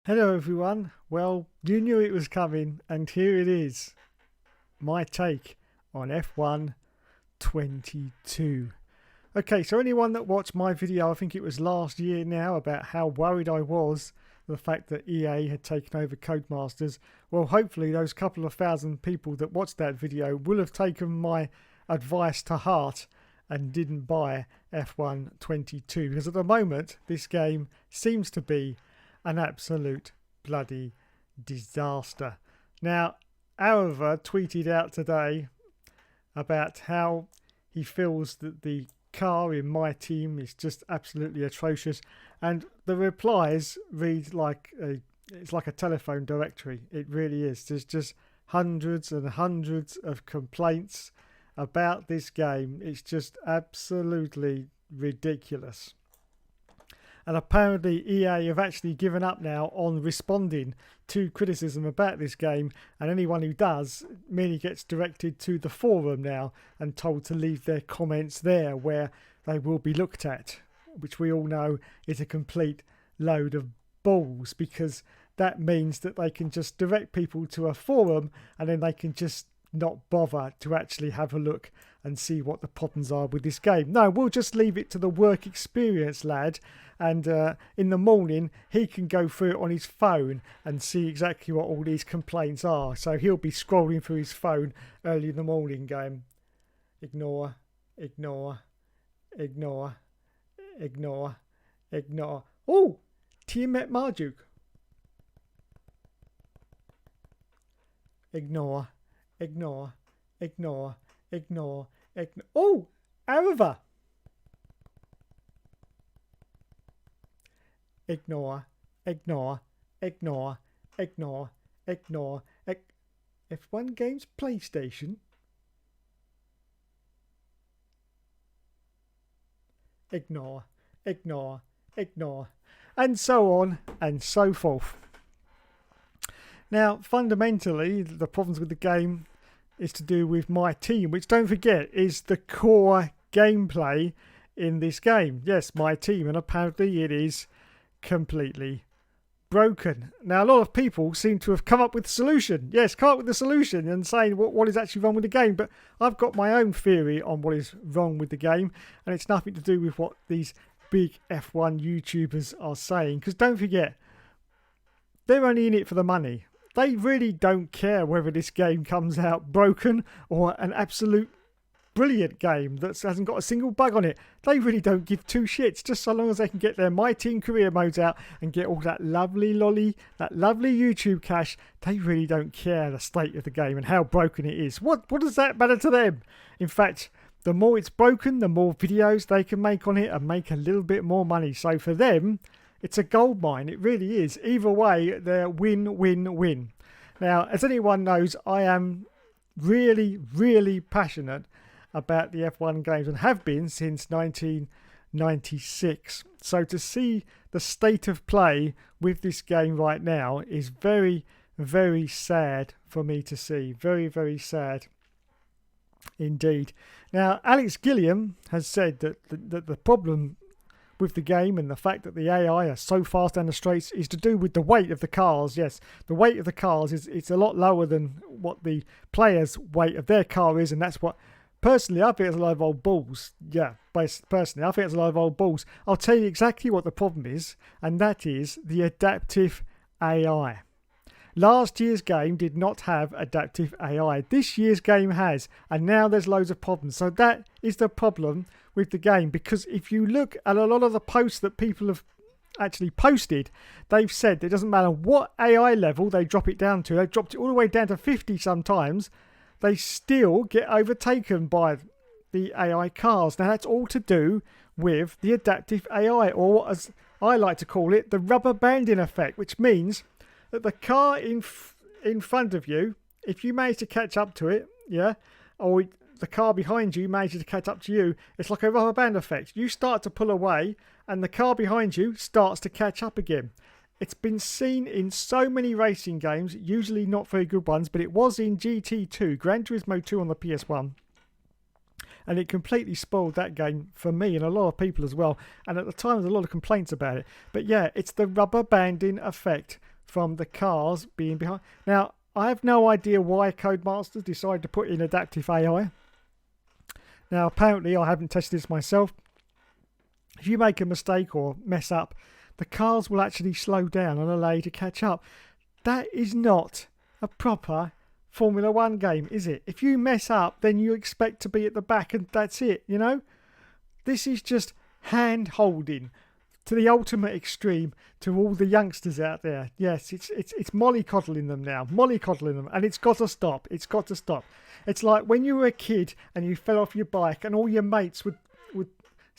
Hello everyone. Well, you knew it was coming, and here it is. My take on F1 22. Okay, so anyone that watched my video, I think it was last year now, about how worried I was the fact that EA had taken over Codemasters, well, hopefully those couple of thousand people that watched that video will have taken my advice to heart and didn't buy F1 22, because at the moment this game seems to be an absolute bloody disaster. Now, Araver tweeted out today about how he feels that the car in my team is just absolutely atrocious, and the replies read like it's like a telephone directory. It really is. There's just hundreds and hundreds of complaints about this game. It's just absolutely ridiculous. And apparently EA have actually given up now on responding to criticism about this game, and anyone who does merely gets directed to the forum now and told to leave their comments there, where they will be looked at, which we all know is a complete load of balls, because that means that they can just direct people to a forum and then they can just not bother to actually have a look and see what the problems are with this game. No, we'll just leave it to the work experience lad, and in the morning he can go through it on his phone and see exactly what all these complaints are. So he'll be scrolling through his phone early in the morning going, ignore, ignore, ignore, ignore, ignore. Oh, Tiamat Marduk. Ignore, ignore, ignore, ignore, ignore. Oh, Araver. Ignore, ignore, ignore, ignore, ignore. F1 Games PlayStation. Ignore, ignore, ignore. And so on and so forth. Now, fundamentally, the problems with the game is to do with my team, which, don't forget, is the core gameplay in this game. Yes, my team, and apparently it is completely broken. Now, a lot of people seem to have come up with a solution. Yes, come up with a solution and saying what is actually wrong with the game, but I've got my own theory on what is wrong with the game, and it's nothing to do with what these big F1 YouTubers are saying, because don't forget, they're only in it for the money. They really don't care whether this game comes out broken or an absolute brilliant game that hasn't got a single bug on it. They really don't give two shits, just so long as they can get their My Team career modes out and get all that lovely YouTube cash. They really don't care the state of the game and how broken it is. What does that matter to them? In fact, the more it's broken, the more videos they can make on it and make a little bit more money. So for them, it's a gold mine. It really is. Either way, they're win, win, win. Now, as anyone knows, I am really, really passionate about the F1 games and have been since 1996. So to see the state of play with this game right now is very, very sad for me to see. Very, very sad indeed. Now, Alex Gilliam has said that the problem with the game and the fact that the AI are so fast down the straights is to do with the weight of the cars. Yes, the weight of the cars it's a lot lower than what the players' weight of their car is, and that's what, personally, I think it's a lot of old balls. Yeah, personally, I think it's a lot of old balls. I'll tell you exactly what the problem is, and that is the adaptive AI. Last year's game did not have adaptive AI. This year's game has, and now there's loads of problems. So that is the problem with the game, because if you look at a lot of the posts that people have actually posted, they've said it doesn't matter what AI level they drop it down to. They've dropped it all the way down to 50 sometimes. They still get overtaken by the AI cars. Now, that's all to do with the adaptive AI, or as I like to call it, the rubber banding effect, which means that the car in front of you, if you manage to catch up to it, yeah, or the car behind you manages to catch up to you, it's like a rubber band effect. You start to pull away and the car behind you starts to catch up again. It's been seen in so many racing games, usually not very good ones, but it was in GT2, Gran Turismo 2 on the PS1. And it completely spoiled that game for me and a lot of people as well. And at the time, there was a lot of complaints about it. But yeah, it's the rubber banding effect from the cars being behind. Now, I have no idea why Codemasters decided to put in adaptive AI. Now, apparently, I haven't tested this myself. If you make a mistake or mess up, the cars will actually slow down and allow you to catch up. That is not a proper Formula 1 game, is it? If you mess up, then you expect to be at the back and that's it, you know? This is just hand-holding to the ultimate extreme to all the youngsters out there. Yes, it's mollycoddling them now, mollycoddling them, and it's got to stop. It's got to stop. It's like when you were a kid and you fell off your bike and all your mates would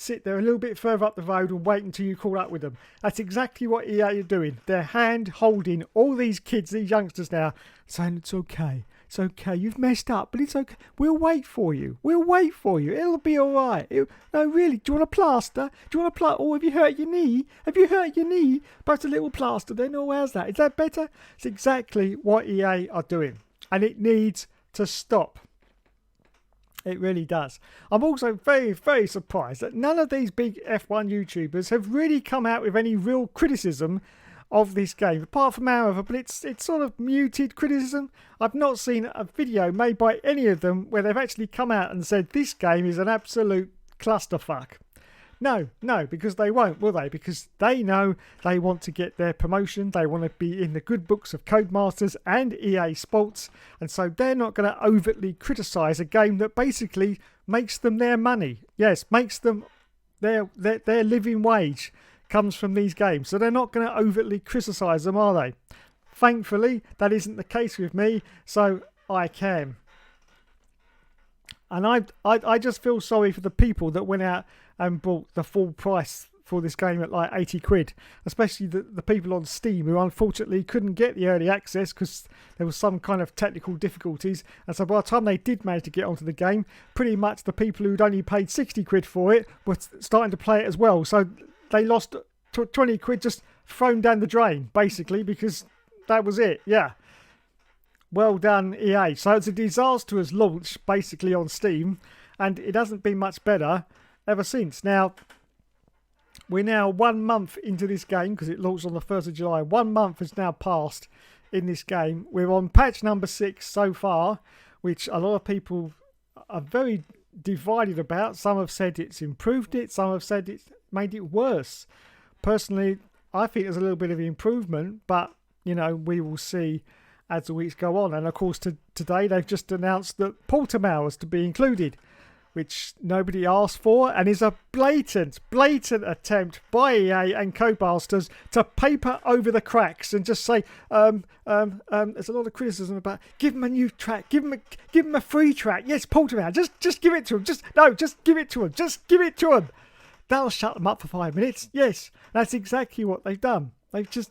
sit there a little bit further up the road and wait until you caught up with them. That's exactly what EA are doing. They're hand-holding all these kids, these youngsters now, saying it's okay. It's okay. You've messed up, but it's okay. We'll wait for you. We'll wait for you. It'll be all right. No, really. Do you want a plaster? Do you want a plaster? Oh, have you hurt your knee? Have you hurt your knee? Perhaps a little plaster then. Oh, how's that? Is that better? It's exactly what EA are doing. And it needs to stop. It really does. I'm also very, very surprised that none of these big F1 YouTubers have really come out with any real criticism of this game, apart from our, but it's sort of muted criticism. I've not seen a video made by any of them where they've actually come out and said this game is an absolute clusterfuck. No, because they won't, will they? Because they know they want to get their promotion. They want to be in the good books of Codemasters and EA Sports. And so they're not going to overtly criticise a game that basically makes them their money. Yes, makes them their living wage comes from these games. So they're not going to overtly criticise them, are they? Thankfully, that isn't the case with me, so I can. And I just feel sorry for the people that went out and bought the full price for this game at like 80 quid, especially the people on Steam who unfortunately couldn't get the early access because there was some kind of technical difficulties. And so by the time they did manage to get onto the game, pretty much the people who'd only paid 60 quid for it were starting to play it as well. So they lost 20 quid just thrown down the drain, basically, because that was it. Yeah. Well done, EA. So it's a disastrous launch, basically, on Steam, and it hasn't been much better ever since. Now, we're now 1 month into this game, because it launched on the 1st of July. 1 month has now passed in this game. We're on patch number 6 so far, which a lot of people are very divided about. Some have said it's improved it, some have said it's made it worse. Personally, I think there's a little bit of improvement, but, you know, we will see as the weeks go on. And of course, today they've just announced that Portimao is to be included, which nobody asked for, and is a blatant attempt by EA and Codemasters to paper over the cracks and just say, there's a lot of criticism about, give them a new track, give them a free track. Yes, Portimao, just give it to them. Just give it to them. Just give it to them. That'll shut them up for 5 minutes. Yes, that's exactly what they've done. They've just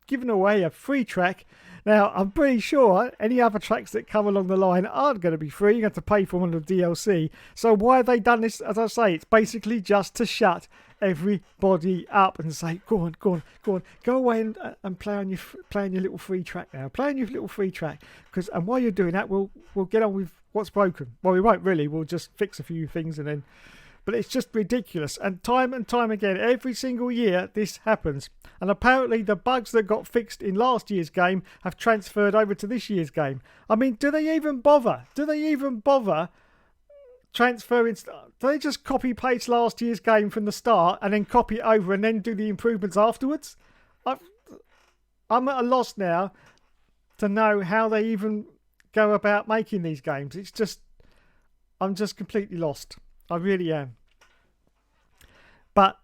given away a free track. Now, I'm pretty sure any other tracks that come along the line aren't going to be free. You have to pay for one of the DLC. So why have they done this? As I say, it's basically just to shut everybody up and say, go on. Go away and play on your little free track now. Play on your little free track. And while you're doing that, we'll get on with what's broken. Well, we won't really. We'll just fix a few things and then... But it's just ridiculous. And time again, every single year, this happens. And apparently the bugs that got fixed in last year's game have transferred over to this year's game. I mean, do they even bother? Transferring? Do they just copy-paste last year's game from the start and then copy it over and then do the improvements afterwards? I'm at a loss now to know how they even go about making these games. I'm just completely lost. I really am. But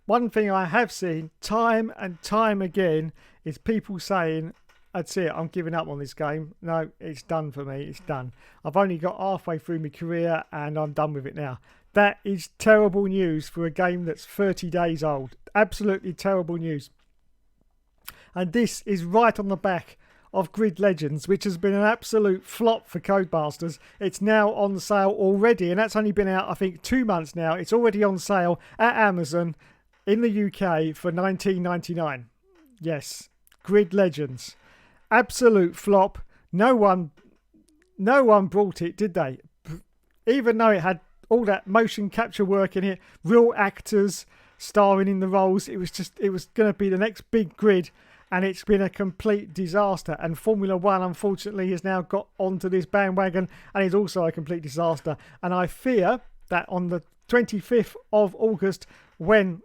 one thing I have seen time and time again is people saying, that's it, I'm giving up on this game. No, it's done for me. It's done. I've only got halfway through my career and I'm done with it now. That is terrible news for a game that's 30 days old. Absolutely terrible news. And this is right on the back of Grid Legends, which has been an absolute flop for Codemasters. It's now on sale already, and that's only been out, I think, 2 months now. It's already on sale at Amazon in the UK for $19.99. Yes, Grid Legends. Absolute flop. No one brought it, did they? Even though it had all that motion capture work in it, real actors starring in the roles, it was going to be the next big Grid. and it's been a complete disaster. And Formula One, unfortunately, has now got onto this bandwagon and is also a complete disaster. And I fear that on the 25th of August, when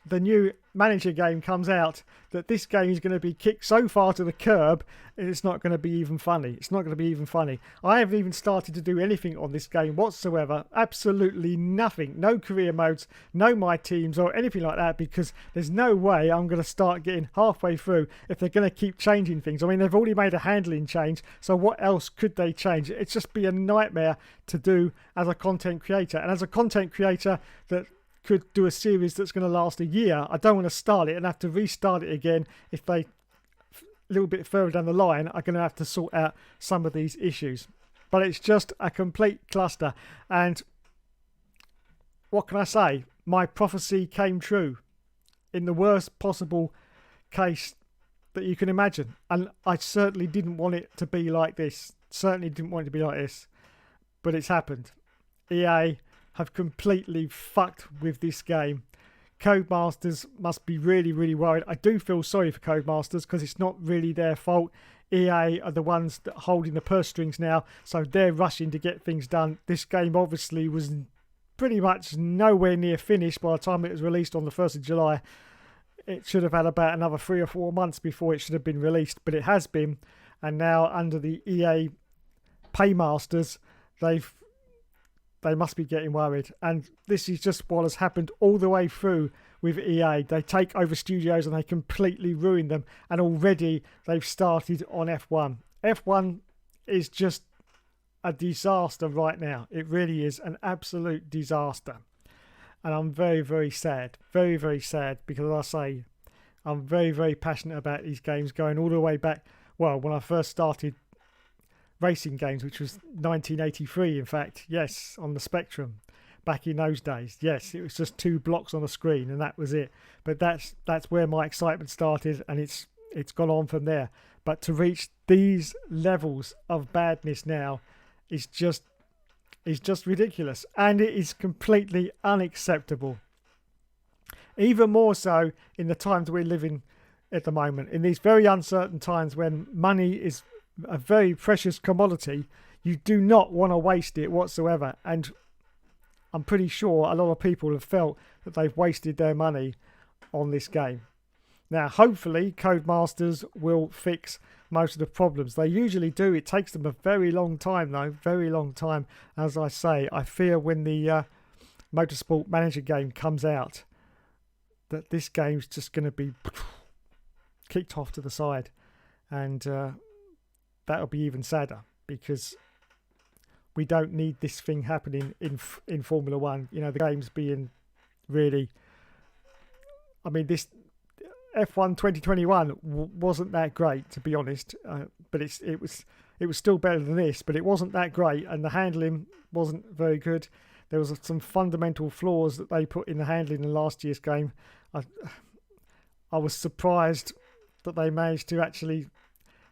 the new manager game comes out, that this game is going to be kicked so far to the curb, it's not going to be even funny. It's not going to be even funny. I haven't even started to do anything on this game whatsoever. Absolutely nothing. No career modes, no my teams or anything like that, because there's no way I'm going to start getting halfway through if they're going to keep changing things. I mean, they've already made a handling change, so what else could they change? It's just be a nightmare to do as a content creator. And as a content creator that could do a series that's going to last a year, I don't want to start it and have to restart it again if they, a little bit further down the line, are going to have to sort out some of these issues. But it's just a complete cluster. And what can I say? My prophecy came true in the worst possible case that you can imagine. And I certainly didn't want it to be like this. Certainly didn't want it to be like this. But it's happened. EA have completely fucked with this game. Codemasters must be really, really worried. I do feel sorry for Codemasters because it's not really their fault. EA are the ones that are holding the purse strings now, so they're rushing to get things done. This game obviously was pretty much nowhere near finished by the time it was released on the 1st of July. It should have had about another 3 or 4 months before it should have been released, but it has been. And now under the EA paymasters, they must be getting worried. And this is just what has happened all the way through with EA. They take over studios and they completely ruin them. And already they've started on F1. F1 is just a disaster right now. It really is an absolute disaster. And I'm very, very sad. Very, very sad, because I say I'm very, very passionate about these games going all the way back. Well, when I first started racing games, which was 1983, in fact, yes, on the Spectrum, back in those days. Yes, it was just 2 blocks on a screen and that was it. But that's where my excitement started, and it's gone on from there. But to reach these levels of badness now is just ridiculous, and it is completely unacceptable. Even more so in the times we're living at the moment, in these very uncertain times when money is a very precious commodity. You do not want to waste it whatsoever, and I'm pretty sure a lot of people have felt that they've wasted their money on this game. Now, hopefully, Codemasters will fix most of the problems. They usually do. It takes them a very long time, though. Very long time. As I say, I fear when the Motorsport Manager game comes out that this game's just going to be kicked off to the side. And that'll be even sadder, because we don't need this thing happening in Formula One. You know, the game's being really... I mean, this F1 2021 wasn't that great, to be honest, but it was still better than this, but it wasn't that great, and the handling wasn't very good. There was some fundamental flaws that they put in the handling in last year's game. I was surprised that they managed to actually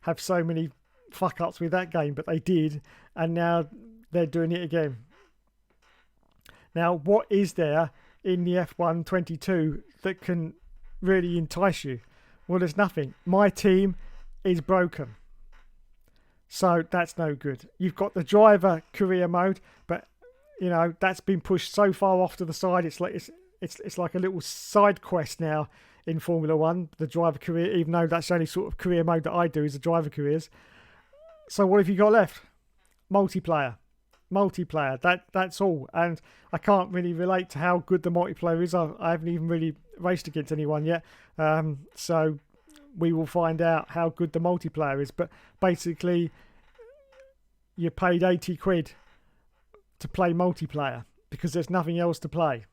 have so many fuck-ups with that game, but they did, and now they're doing it again. Now, what is there in the F1 22 that can really entice you? Well, there's nothing. My team is broken, so that's no good. You've got the driver career mode, but you know that's been pushed so far off to the side. It's like a little side quest now in Formula One, the driver career, even though that's the only sort of career mode that I do is the driver careers. So what have you got left? Multiplayer. That's all. And I can't really relate to how good the multiplayer is. I haven't even really raced against anyone yet. So we will find out how good the multiplayer is. But basically, you paid 80 quid to play multiplayer because there's nothing else to play.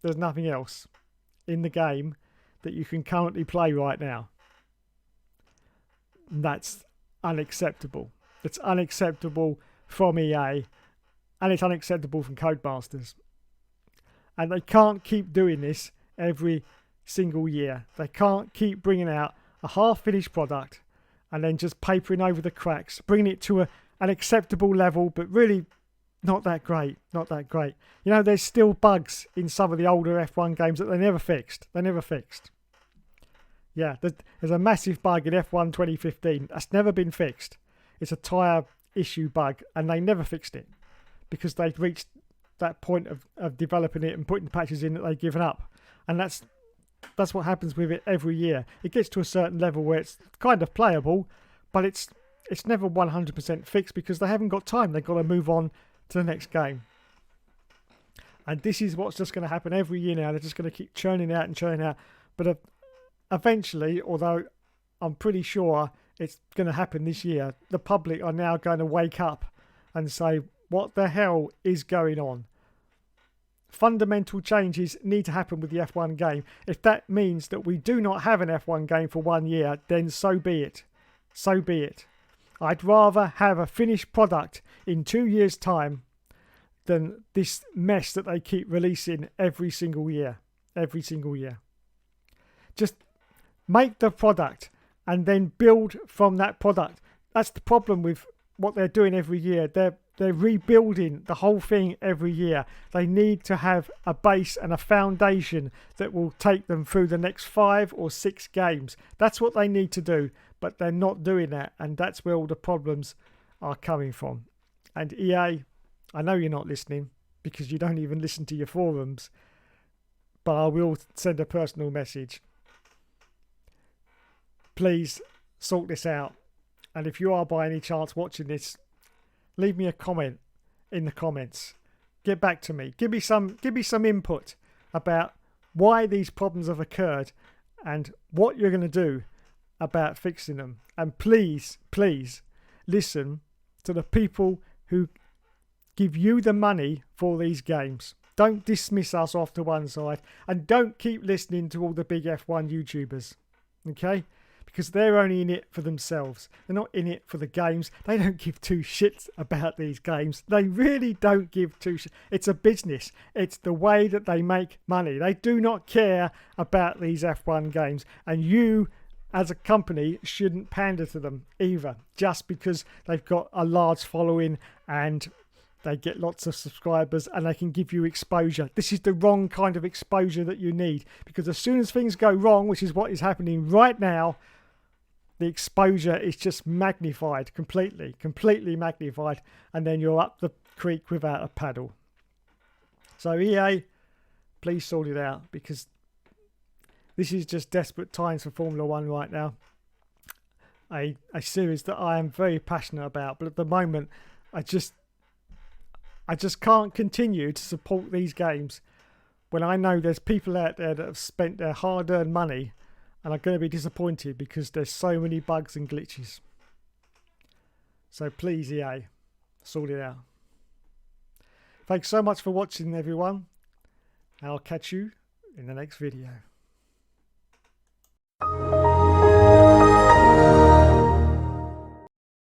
There's nothing else in the game that you can currently play right now. That's unacceptable. It's unacceptable from EA, and it's unacceptable from Codemasters. And they can't keep doing this every single year. They can't keep bringing out a half-finished product and then just papering over the cracks, bringing it to an acceptable level, but really not that great. Not that great. You know, there's still bugs in some of the older F1 games that they never fixed. Yeah, there's a massive bug in F1 2015 that's never been fixed. It's a tyre issue bug, and they never fixed it because they'd reached that point of developing it and putting patches in that they've given up. And that's what happens with it every year. It gets to a certain level where it's kind of playable, but it's never 100% fixed because they haven't got time. They've got to move on to the next game. And this is what's just going to happen every year now. They're just going to keep churning out and churning out. But eventually, although I'm pretty sure it's going to happen this year, the public are now going to wake up and say, what the hell is going on? Fundamental changes need to happen with the F1 game. If that means that we do not have an F1 game for 1 year, then so be it. So be it. I'd rather have a finished product in 2 years' time than this mess that they keep releasing every single year. Every single year. Just make the product and then build from that product. That's the problem with what they're doing every year. They're rebuilding the whole thing every year. They need to have a base and a foundation that will take them through the next 5 or 6 games. That's what they need to do, but they're not doing that, and that's where all the problems are coming from. And EA, I know you're not listening because you don't even listen to your forums, but I will send a personal message. Please sort this out. And if you are by any chance watching this, leave me a comment in the comments. Get back to me. Give me some input about why these problems have occurred and what you're going to do about fixing them. And please, please listen to the people who give you the money for these games. Don't dismiss us off to one side, and don't keep listening to all the big F1 YouTubers. Okay? Because they're only in it for themselves. They're not in it for the games. They don't give two shits about these games. They really don't give two shits. It's a business. It's the way that they make money. They do not care about these F1 games. And you, as a company, shouldn't pander to them either. Just because they've got a large following and they get lots of subscribers and they can give you exposure. This is the wrong kind of exposure that you need. Because as soon as things go wrong, which is what is happening right now, the exposure is just magnified, completely magnified, and then you're up the creek without a paddle. So EA, please sort it out, because this is just desperate times for Formula One right now. A series that I am very passionate about, but at the moment, I just can't continue to support these games when I know there's people out there that have spent their hard-earned money and are going to be disappointed because there's so many bugs and glitches. So please, EA, sort it out. Thanks so much for watching, everyone. I'll catch you in the next video.